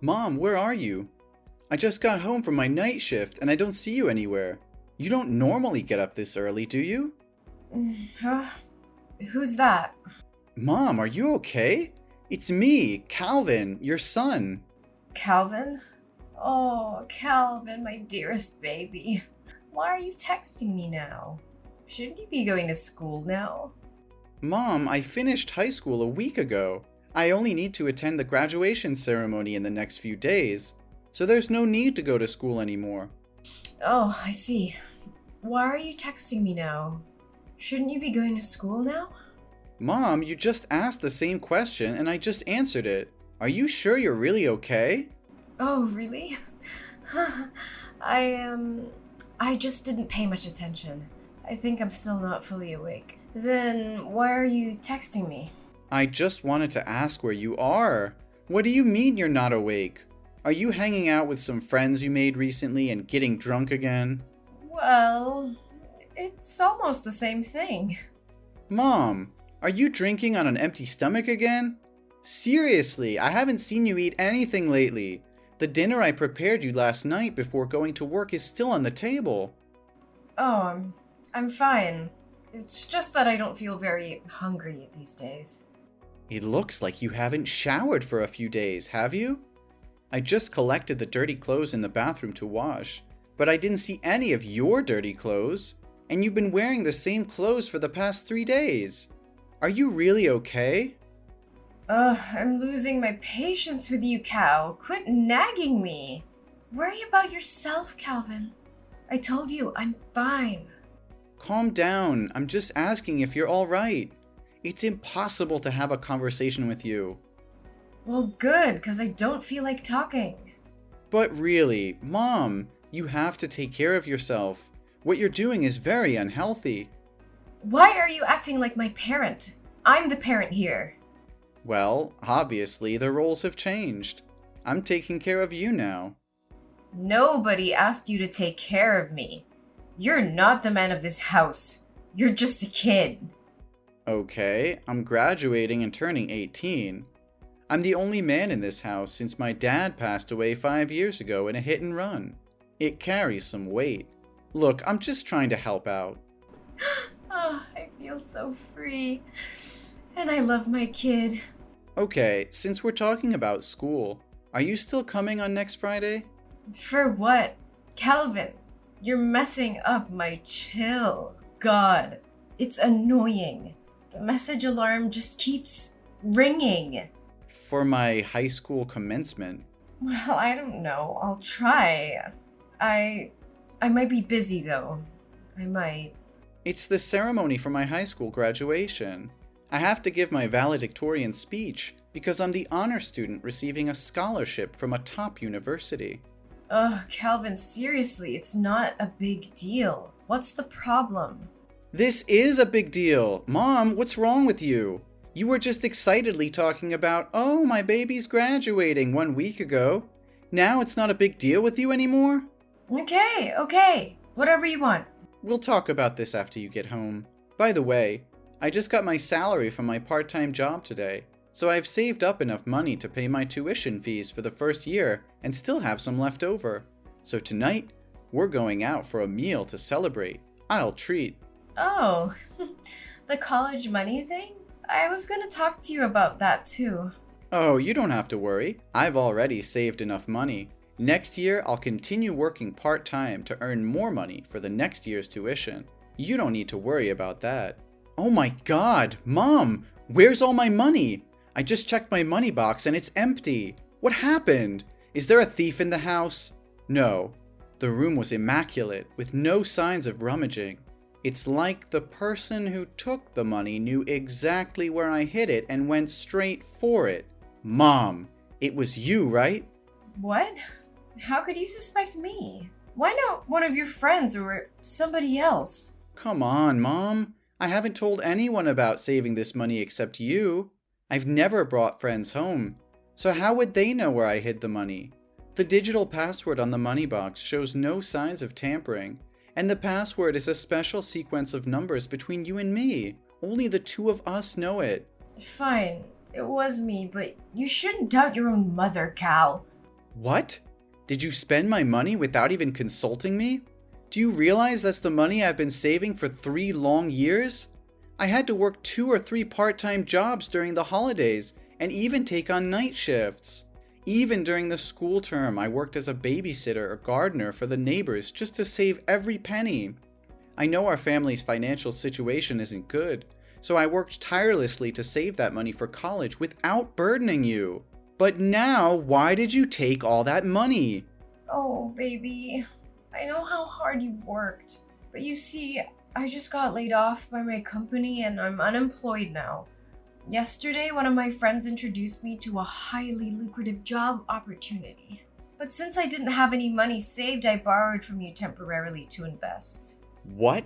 Mom, where are you? I just got home from my night shift and I don't see you anywhere. You don't normally get up this early, do you? Huh? Who's that? Mom, are you okay? It's me, Calvin, your son. Calvin? Oh, Calvin, my dearest baby. Why are you texting me now? Shouldn't you be going to school now? Mom, I finished high school a week ago. I only need to attend the graduation ceremony in the next few days, so there's no need to go to school anymore. Oh, I see. Why are you texting me now? Shouldn't you be going to school now? Mom, you just asked the same question and I just answered it. Are you sure you're really okay? Oh, really? I just didn't pay much attention. I think I'm still not fully awake. Then why are you texting me? I just wanted to ask where you are. What do you mean you're not awake? Are you hanging out with some friends you made recently and getting drunk again? Well, it's almost the same thing. Mom, are you drinking on an empty stomach again? Seriously, I haven't seen you eat anything lately. The dinner I prepared you last night before going to work is still on the table. Oh, I'm fine. It's just that I don't feel very hungry these days. It looks like you haven't showered for a few days, have you? I just collected the dirty clothes in the bathroom to wash, but I didn't see any of your dirty clothes, and you've been wearing the same clothes for the past 3 days. Are you really okay? I'm losing my patience with you, Cal. Quit nagging me. Worry about yourself, Calvin. I told you, I'm fine. Calm down, I'm just asking if you're alright. It's impossible to have a conversation with you. Well, good, because I don't feel like talking. But really, Mom, you have to take care of yourself. What you're doing is very unhealthy. Why are you acting like my parent? I'm the parent here. Well, obviously the roles have changed. I'm taking care of you now. Nobody asked you to take care of me. You're not the man of this house. You're just a kid. Okay, I'm graduating and turning 18. I'm the only man in this house since my dad passed away 5 years ago in a hit and run. It carries some weight. Look, I'm just trying to help out. Oh, I feel so free. And I love my kid. Okay, since we're talking about school, are you still coming on next Friday? For what? Calvin, you're messing up my chill. God, it's annoying. The message alarm just keeps ringing. For my high school commencement. Well, I don't know. I'll try. I might be busy though. I might. It's the ceremony for my high school graduation. I have to give my valedictorian speech because I'm the honor student receiving a scholarship from a top university. Ugh, Calvin, seriously, it's not a big deal. What's the problem? This is a big deal. Mom, what's wrong with you? You were just excitedly talking about, oh, my baby's graduating 1 week ago. Now it's not a big deal with you anymore? Okay. Whatever you want. We'll talk about this after you get home. By the way, I just got my salary from my part-time job today, so I've saved up enough money to pay my tuition fees for the first year and still have some left over. So tonight, we're going out for a meal to celebrate. I'll treat. Oh, the college money thing? I was gonna talk to you about that too. Oh, you don't have to worry. I've already saved enough money. Next year, I'll continue working part-time to earn more money for the next year's tuition. You don't need to worry about that. Oh my God, Mom, where's all my money? I just checked my money box and it's empty. What happened? Is there a thief in the house? No. The room was immaculate, with no signs of rummaging. It's like the person who took the money knew exactly where I hid it and went straight for it. Mom, it was you, right? What? How could you suspect me? Why not one of your friends or somebody else? Come on, Mom. I haven't told anyone about saving this money except you. I've never brought friends home. So how would they know where I hid the money? The digital password on the money box shows no signs of tampering, and the password is a special sequence of numbers between you and me. Only the two of us know it. Fine, it was me, but you shouldn't doubt your own mother, Cal. What? Did you spend my money without even consulting me? Do you realize that's the money I've been saving for 3 long years? I had to work 2 or 3 part-time jobs during the holidays and even take on night shifts. Even during the school term, I worked as a babysitter or gardener for the neighbors just to save every penny. I know our family's financial situation isn't good, so I worked tirelessly to save that money for college without burdening you. But now, why did you take all that money? Oh, baby. I know how hard you've worked. But you see, I just got laid off by my company and I'm unemployed now. Yesterday, one of my friends introduced me to a highly lucrative job opportunity. But since I didn't have any money saved, I borrowed from you temporarily to invest. What?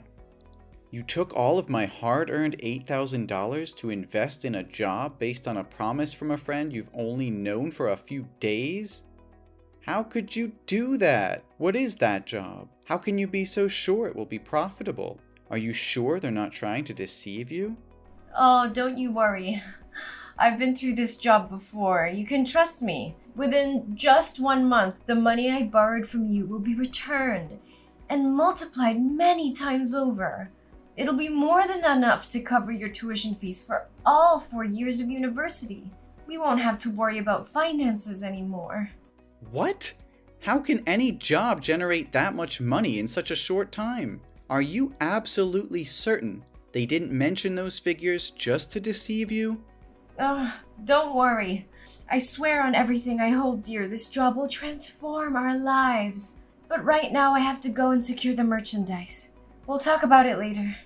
You took all of my hard-earned $8,000 to invest in a job based on a promise from a friend you've only known for a few days? How could you do that? What is that job? How can you be so sure it will be profitable? Are you sure they're not trying to deceive you? Oh, don't you worry. I've been through this job before. You can trust me. Within just 1 month, the money I borrowed from you will be returned and multiplied many times over. It'll be more than enough to cover your tuition fees for all 4 years of university. We won't have to worry about finances anymore. What? How can any job generate that much money in such a short time? Are you absolutely certain they didn't mention those figures just to deceive you? Don't worry. I swear on everything I hold dear, this job will transform our lives. But right now I have to go and secure the merchandise. We'll talk about it later.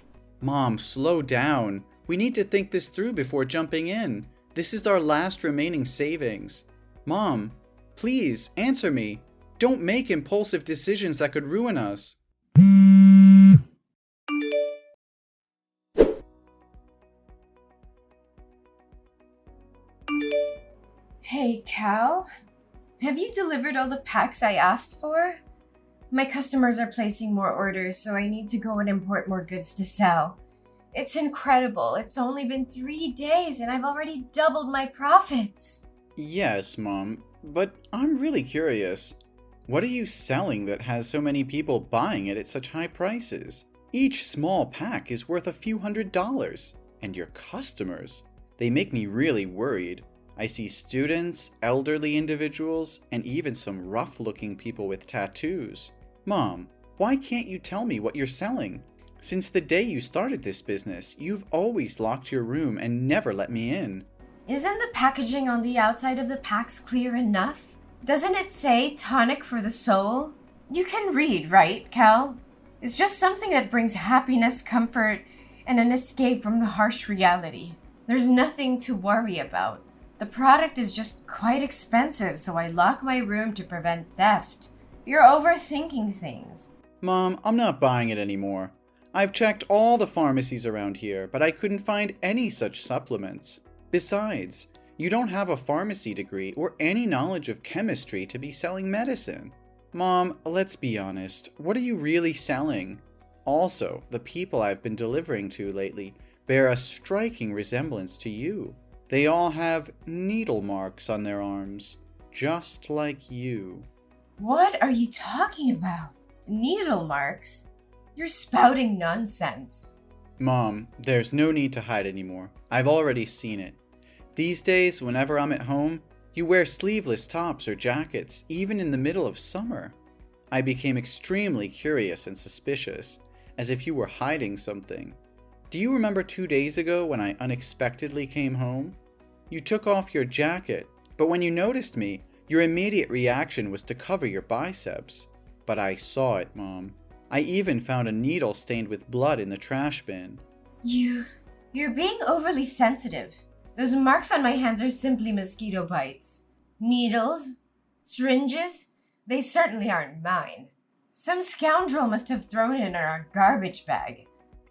Mom, slow down. We need to think this through before jumping in. This is our last remaining savings. Mom, please answer me. Don't make impulsive decisions that could ruin us. Hey, Cal. Have you delivered all the packs I asked for? My customers are placing more orders, so I need to go and import more goods to sell. It's incredible. It's only been 3 days and I've already doubled my profits. Yes, Mom, but I'm really curious. What are you selling that has so many people buying it at such high prices? Each small pack is worth a few $100s. And your customers, they make me really worried. I see students, elderly individuals, and even some rough-looking people with tattoos. Mom, why can't you tell me what you're selling? Since the day you started this business, you've always locked your room and never let me in. Isn't the packaging on the outside of the packs clear enough? Doesn't it say tonic for the soul? You can read, right, Cal? It's just something that brings happiness, comfort, and an escape from the harsh reality. There's nothing to worry about. The product is just quite expensive, so I lock my room to prevent theft. You're overthinking things. Mom, I'm not buying it anymore. I've checked all the pharmacies around here, but I couldn't find any such supplements. Besides, you don't have a pharmacy degree or any knowledge of chemistry to be selling medicine. Mom, let's be honest, what are you really selling? Also, the people I've been delivering to lately bear a striking resemblance to you. They all have needle marks on their arms, just like you. What are you talking about? Needle marks? You're spouting nonsense. Mom, there's no need to hide anymore. I've already seen it. These days, whenever I'm at home, you wear sleeveless tops or jackets, even in the middle of summer. I became extremely curious and suspicious, as if you were hiding something. Do you remember 2 days ago when I unexpectedly came home? You took off your jacket, but when you noticed me, your immediate reaction was to cover your biceps. But I saw it, Mom. I even found a needle stained with blood in the trash bin. You're being overly sensitive. Those marks on my hands are simply mosquito bites. Needles? Syringes? They certainly aren't mine. Some scoundrel must have thrown it in our garbage bag.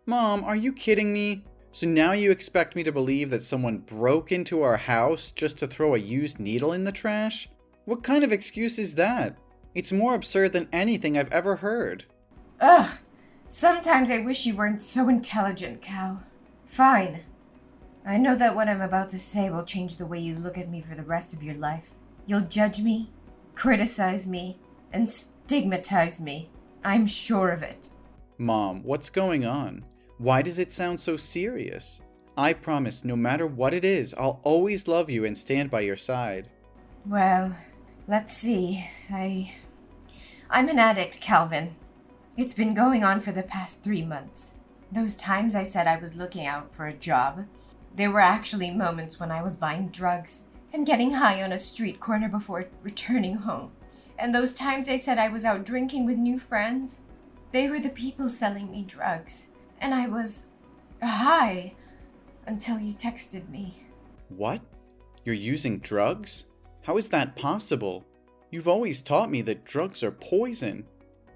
Mom, are you kidding me? So now you expect me to believe that someone broke into our house just to throw a used needle in the trash? What kind of excuse is that? It's more absurd than anything I've ever heard. Ugh, sometimes I wish you weren't so intelligent, Cal. Fine. I know that what I'm about to say will change the way you look at me for the rest of your life. You'll judge me, criticize me, and stigmatize me. I'm sure of it. Mom, what's going on? Why does it sound so serious? I promise no matter what it is, I'll always love you and stand by your side. Well, let's see. I'm an addict, Calvin. It's been going on for the past 3 months. Those times I said I was looking out for a job, there were actually moments when I was buying drugs and getting high on a street corner before returning home. And those times I said I was out drinking with new friends, they were the people selling me drugs. And I was high until you texted me. What? You're using drugs? How is that possible? You've always taught me that drugs are poison,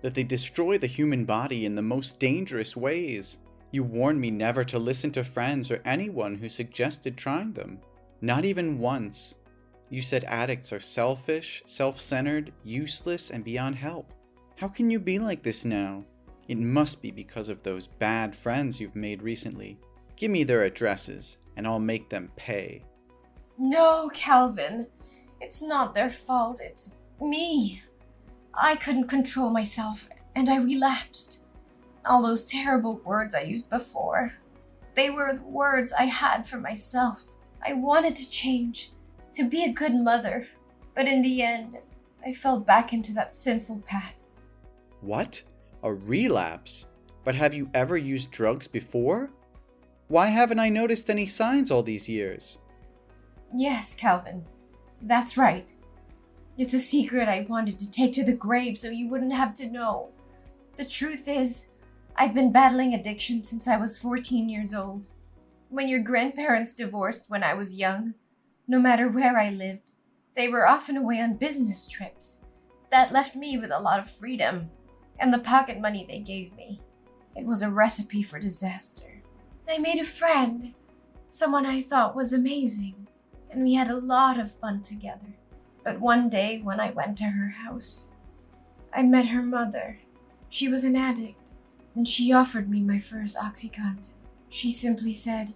that they destroy the human body in the most dangerous ways. You warned me never to listen to friends or anyone who suggested trying them. Not even once. You said addicts are selfish, self-centered, useless, and beyond help. How can you be like this now? It must be because of those bad friends you've made recently. Give me their addresses, and I'll make them pay. No, Calvin. It's not their fault. It's me. I couldn't control myself, and I relapsed. All those terrible words I used before, they were the words I had for myself. I wanted to change, to be a good mother, but in the end, I fell back into that sinful path. What? A relapse? But have you ever used drugs before? Why haven't I noticed any signs all these years? Yes, Calvin. That's right. It's a secret I wanted to take to the grave so you wouldn't have to know. The truth is, I've been battling addiction since I was 14 years old. When your grandparents divorced when I was young, no matter where I lived, they were often away on business trips. That left me with a lot of freedom, and the pocket money they gave me. It was a recipe for disaster. I made a friend, someone I thought was amazing, and we had a lot of fun together. But one day when I went to her house, I met her mother. She was an addict, and she offered me my first OxyContin. She simply said,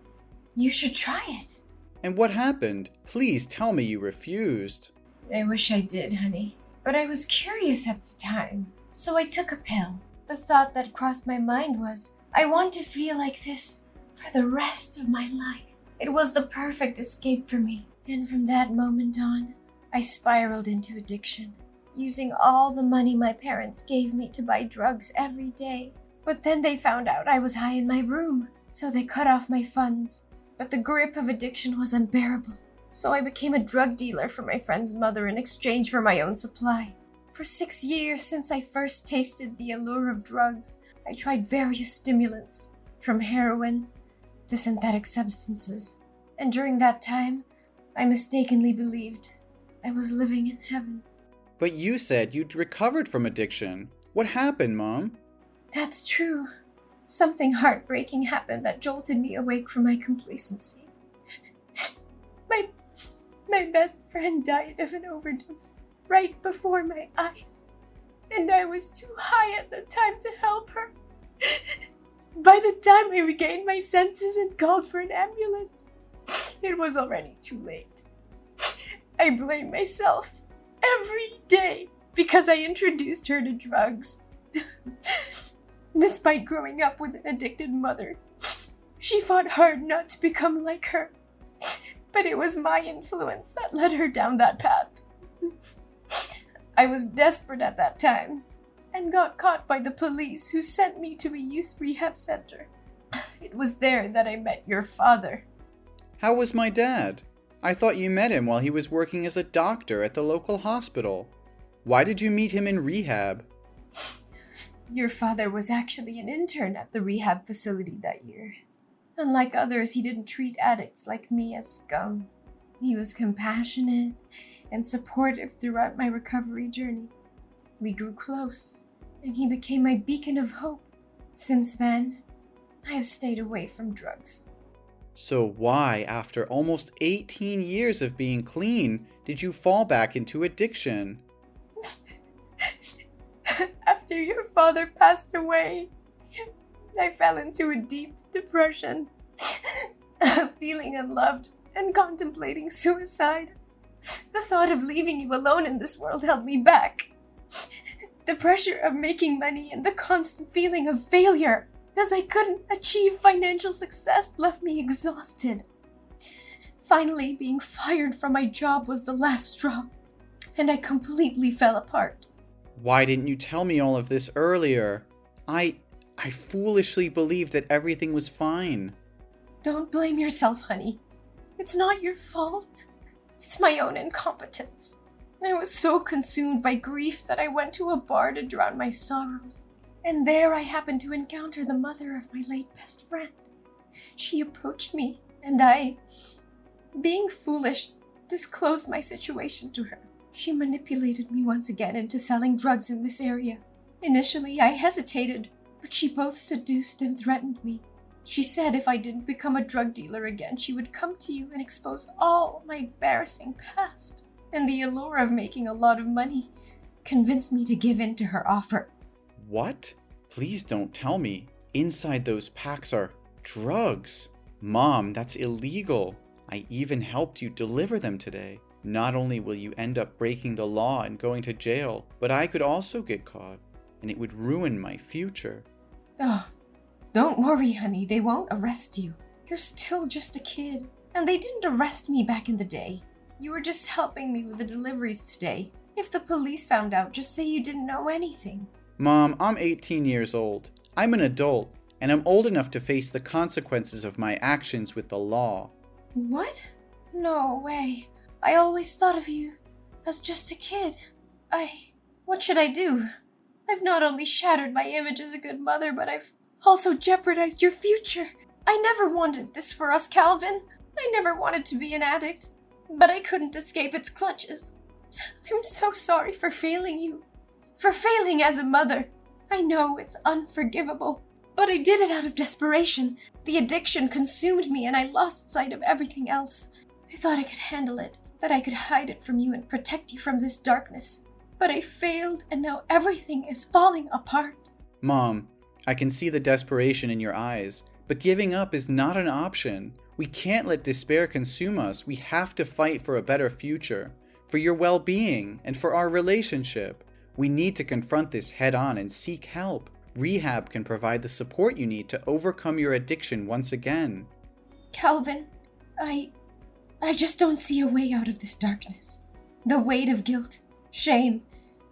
"You should try it." And what happened? Please tell me you refused. I wish I did, honey. But I was curious at the time, so I took a pill. The thought that crossed my mind was, I want to feel like this for the rest of my life. It was the perfect escape for me. And from that moment on, I spiraled into addiction, using all the money my parents gave me to buy drugs every day. But then they found out I was high in my room, so they cut off my funds. But the grip of addiction was unbearable, so I became a drug dealer for my friend's mother in exchange for my own supply. For 6 years since I first tasted the allure of drugs, I tried various stimulants, from heroin to synthetic substances. And during that time, I mistakenly believed I was living in heaven. But you said you'd recovered from addiction. What happened, Mom? That's true. Something heartbreaking happened that jolted me awake from my complacency. My best friend died of an overdose right before my eyes, and I was too high at the time to help her. By the time I regained my senses and called for an ambulance, it was already too late. I blame myself every day because I introduced her to drugs. Despite growing up with an addicted mother, she fought hard not to become like her. But it was my influence that led her down that path. I was desperate at that time and got caught by the police, who sent me to a youth rehab center. It was there that I met your father. How was my dad? I thought you met him while he was working as a doctor at the local hospital. Why did you meet him in rehab? Your father was actually an intern at the rehab facility that year. Unlike others, he didn't treat addicts like me as scum. He was compassionate and supportive throughout my recovery journey. We grew close, and he became my beacon of hope. Since then, I have stayed away from drugs. So why, after almost 18 years of being clean, did you fall back into addiction? After your father passed away, I fell into a deep depression, feeling unloved and contemplating suicide. The thought of leaving you alone in this world held me back. The pressure of making money and the constant feeling of failure as I couldn't achieve financial success left me exhausted. Finally, being fired from my job was the last straw, and I completely fell apart. Why didn't you tell me all of this earlier? I foolishly believed that everything was fine. Don't blame yourself, honey. It's not your fault. It's my own incompetence. I was so consumed by grief that I went to a bar to drown my sorrows. And there I happened to encounter the mother of my late best friend. She approached me, and I, being foolish, disclosed my situation to her. She manipulated me once again into selling drugs in this area. Initially, I hesitated, but she both seduced and threatened me. She said if I didn't become a drug dealer again, she would come to you and expose all my embarrassing past. And the allure of making a lot of money convinced me to give in to her offer. What? Please don't tell me. Inside those packs are drugs. Mom, that's illegal. I even helped you deliver them today. Not only will you end up breaking the law and going to jail, but I could also get caught, and it would ruin my future. Oh, don't worry, honey. They won't arrest you. You're still just a kid. And they didn't arrest me back in the day. You were just helping me with the deliveries today. If the police found out, just say you didn't know anything. Mom, I'm 18 years old. I'm an adult, and I'm old enough to face the consequences of my actions with the law. What? No way. I always thought of you as just a kid. What should I do? I've not only shattered my image as a good mother, but I've also jeopardized your future. I never wanted this for us, Calvin. I never wanted to be an addict, but I couldn't escape its clutches. I'm so sorry for failing you, for failing as a mother. I know it's unforgivable, but I did it out of desperation. The addiction consumed me and I lost sight of everything else. I thought I could handle it, that I could hide it from you and protect you from this darkness. But I failed, and now everything is falling apart. Mom, I can see the desperation in your eyes, but giving up is not an option. We can't let despair consume us. We have to fight for a better future, for your well-being, and for our relationship. We need to confront this head-on and seek help. Rehab can provide the support you need to overcome your addiction once again. Calvin, I just don't see a way out of this darkness. The weight of guilt, shame,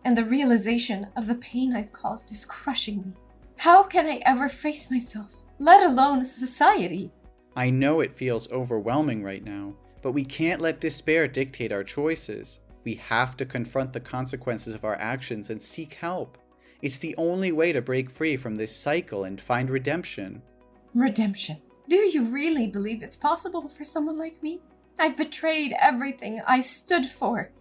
and the realization of the pain I've caused is crushing me. How can I ever face myself, let alone society? I know it feels overwhelming right now, but we can't let despair dictate our choices. We have to confront the consequences of our actions and seek help. It's the only way to break free from this cycle and find redemption. Redemption? Do you really believe it's possible for someone like me? I've betrayed everything I stood for,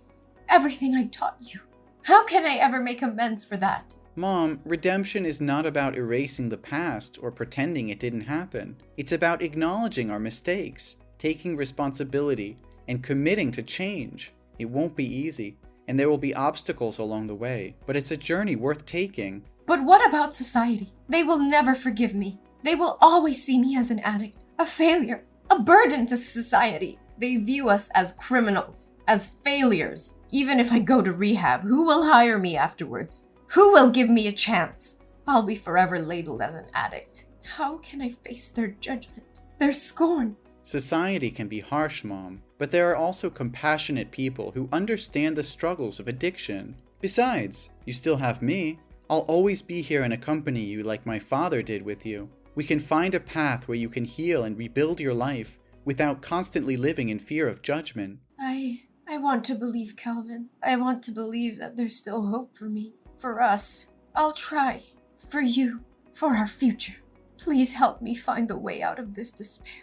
everything I taught you. How can I ever make amends for that? Mom, redemption is not about erasing the past or pretending it didn't happen. It's about acknowledging our mistakes, taking responsibility, and committing to change. It won't be easy, and there will be obstacles along the way, but it's a journey worth taking. But what about society? They will never forgive me. They will always see me as an addict, a failure, a burden to society. They view us as criminals, as failures. Even if I go to rehab, who will hire me afterwards? Who will give me a chance? I'll be forever labeled as an addict. How can I face their judgment, their scorn? Society can be harsh, Mom, but there are also compassionate people who understand the struggles of addiction. Besides, you still have me. I'll always be here and accompany you like my father did with you. We can find a path where you can heal and rebuild your life without constantly living in fear of judgment. I want to believe, Calvin. I want to believe that there's still hope for me, for us. I'll try. For you. For our future. Please help me find the way out of this despair.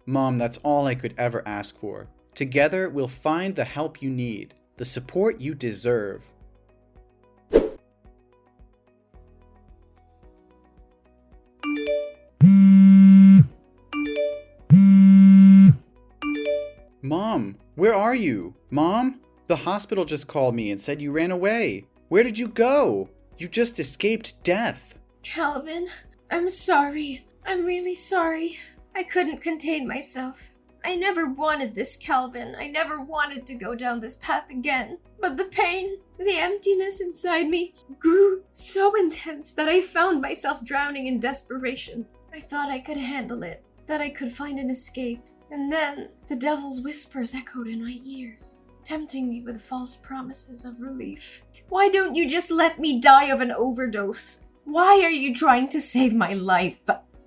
Mom, that's all I could ever ask for. Together, we'll find the help you need, the support you deserve. Mom, where are you? Mom? The hospital just called me and said you ran away. Where did you go? You just escaped death. Calvin, I'm sorry. I'm really sorry. I couldn't contain myself. I never wanted this, Calvin. I never wanted to go down this path again. But the pain, the emptiness inside me grew so intense that I found myself drowning in desperation. I thought I could handle it, that I could find an escape. And then the devil's whispers echoed in my ears, tempting me with false promises of relief. Why don't you just let me die of an overdose? Why are you trying to save my life?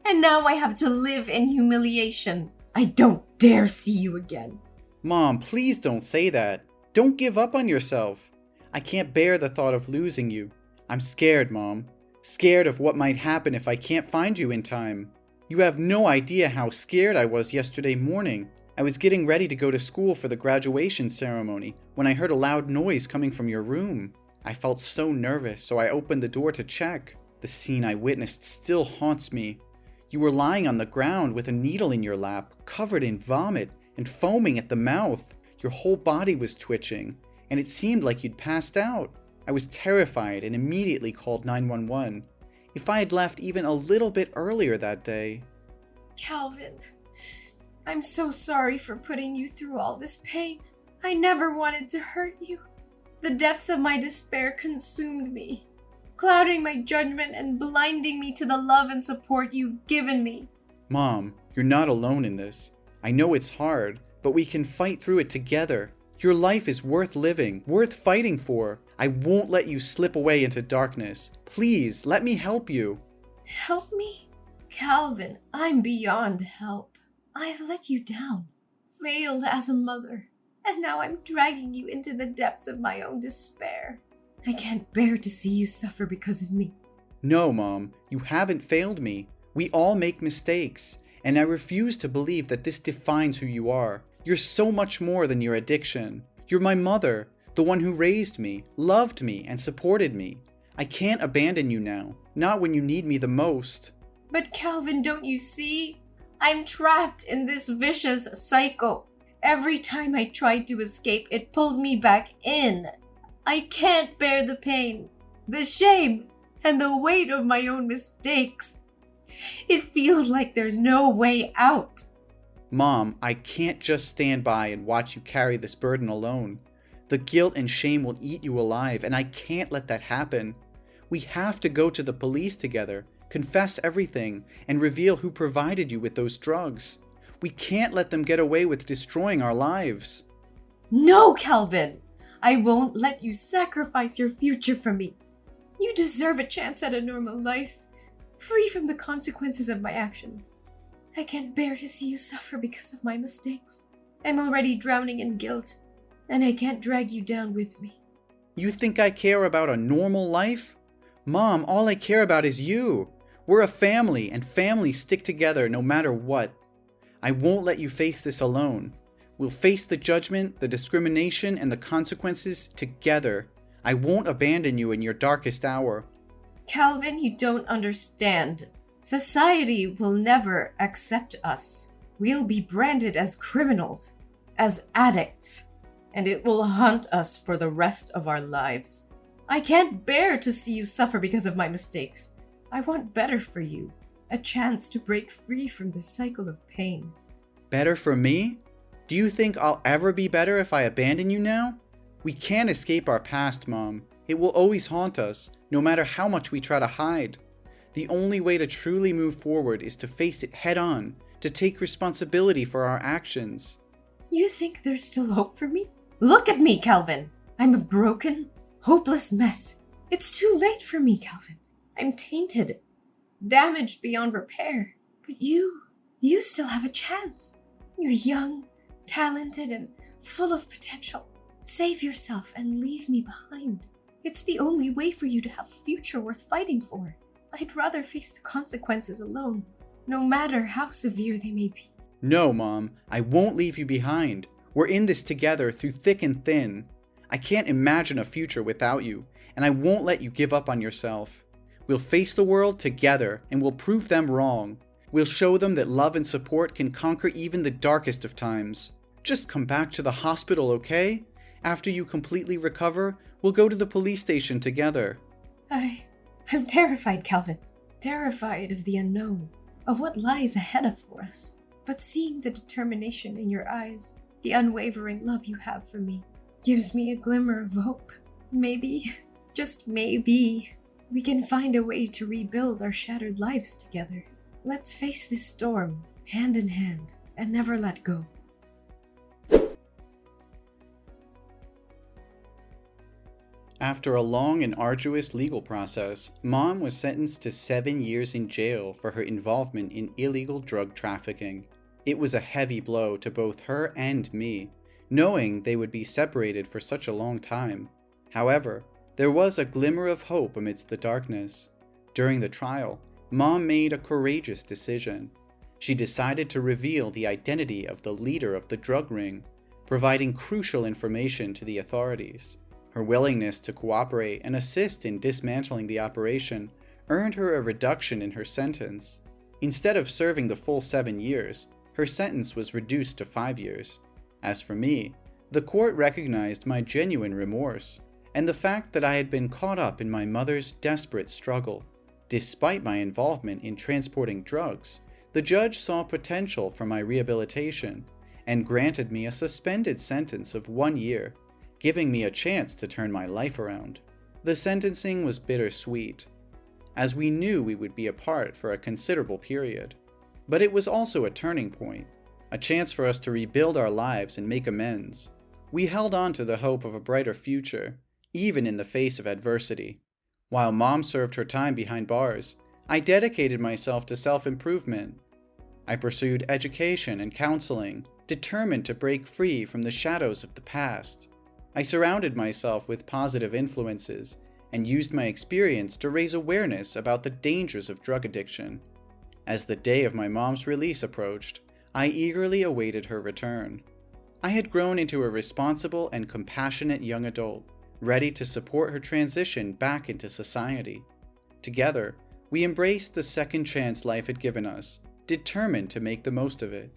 And now I have to live in humiliation. I don't dare see you again. Mom, please don't say that. Don't give up on yourself. I can't bear the thought of losing you. I'm scared, Mom. Scared of what might happen if I can't find you in time. You have no idea how scared I was yesterday morning. I was getting ready to go to school for the graduation ceremony when I heard a loud noise coming from your room. I felt so nervous, so I opened the door to check. The scene I witnessed still haunts me. You were lying on the ground with a needle in your lap, covered in vomit and foaming at the mouth. Your whole body was twitching, and it seemed like you'd passed out. I was terrified and immediately called 911. If I had left even a little bit earlier that day... Calvin, I'm so sorry for putting you through all this pain. I never wanted to hurt you. The depths of my despair consumed me, clouding my judgment and blinding me to the love and support you've given me. Mom, you're not alone in this. I know it's hard, but we can fight through it together. Your life is worth living, worth fighting for. I won't let you slip away into darkness. Please, let me help you. Help me? Calvin, I'm beyond help. I've let you down, failed as a mother, and now I'm dragging you into the depths of my own despair. I can't bear to see you suffer because of me. No, Mom, you haven't failed me. We all make mistakes, and I refuse to believe that this defines who you are. You're so much more than your addiction. You're my mother, the one who raised me, loved me, and supported me. I can't abandon you now, not when you need me the most. But Calvin, don't you see? I'm trapped in this vicious cycle. Every time I try to escape, it pulls me back in. I can't bear the pain, the shame, and the weight of my own mistakes. It feels like there's no way out. Mom, I can't just stand by and watch you carry this burden alone. The guilt and shame will eat you alive, and I can't let that happen. We have to go to the police together, confess everything, and reveal who provided you with those drugs. We can't let them get away with destroying our lives. No, Calvin! I won't let you sacrifice your future for me. You deserve a chance at a normal life, free from the consequences of my actions. I can't bear to see you suffer because of my mistakes. I'm already drowning in guilt, and I can't drag you down with me. You think I care about a normal life? Mom, all I care about is you. We're a family, and families stick together no matter what. I won't let you face this alone. We'll face the judgment, the discrimination, and the consequences together. I won't abandon you in your darkest hour. Calvin, you don't understand. Society will never accept us. We'll be branded as criminals, as addicts, and it will haunt us for the rest of our lives. I can't bear to see you suffer because of my mistakes. I want better for you, a chance to break free from this cycle of pain. Better for me? Do you think I'll ever be better if I abandon you now? We can't escape our past, Mom. It will always haunt us, no matter how much we try to hide. The only way to truly move forward is to face it head on, to take responsibility for our actions. You think there's still hope for me? Look at me, Calvin. I'm a broken, hopeless mess. It's too late for me, Calvin. I'm tainted, damaged beyond repair. But you still have a chance. You're young, talented, and full of potential. Save yourself and leave me behind. It's the only way for you to have a future worth fighting for. I'd rather face the consequences alone, no matter how severe they may be. No, Mom, I won't leave you behind. We're in this together through thick and thin. I can't imagine a future without you, and I won't let you give up on yourself. We'll face the world together, and we'll prove them wrong. We'll show them that love and support can conquer even the darkest of times. Just come back to the hospital, okay? After you completely recover, we'll go to the police station together. I'm terrified, Calvin. Terrified of the unknown, of what lies ahead of us. but seeing the determination in your eyes, the unwavering love you have for me, gives me a glimmer of hope. Maybe, just maybe, we can find a way to rebuild our shattered lives together. Let's face this storm, hand in hand, and never let go. After a long and arduous legal process, Mom was sentenced to 7 years in jail for her involvement in illegal drug trafficking. It was a heavy blow to both her and me, knowing they would be separated for such a long time. However, there was a glimmer of hope amidst the darkness. During the trial, Mom made a courageous decision. She decided to reveal the identity of the leader of the drug ring, providing crucial information to the authorities. Her willingness to cooperate and assist in dismantling the operation earned her a reduction in her sentence. Instead of serving the full 7 years, her sentence was reduced to 5 years. As for me, the court recognized my genuine remorse and the fact that I had been caught up in my mother's desperate struggle. Despite my involvement in transporting drugs, the judge saw potential for my rehabilitation and granted me a suspended sentence of 1 year, giving me a chance to turn my life around. The sentencing was bittersweet, as we knew we would be apart for a considerable period. But it was also a turning point, a chance for us to rebuild our lives and make amends. We held on to the hope of a brighter future, even in the face of adversity. While Mom served her time behind bars, I dedicated myself to self-improvement. I pursued education and counseling, determined to break free from the shadows of the past. I surrounded myself with positive influences and used my experience to raise awareness about the dangers of drug addiction. As the day of my mom's release approached, I eagerly awaited her return. I had grown into a responsible and compassionate young adult, ready to support her transition back into society. Together, we embraced the second chance life had given us, determined to make the most of it.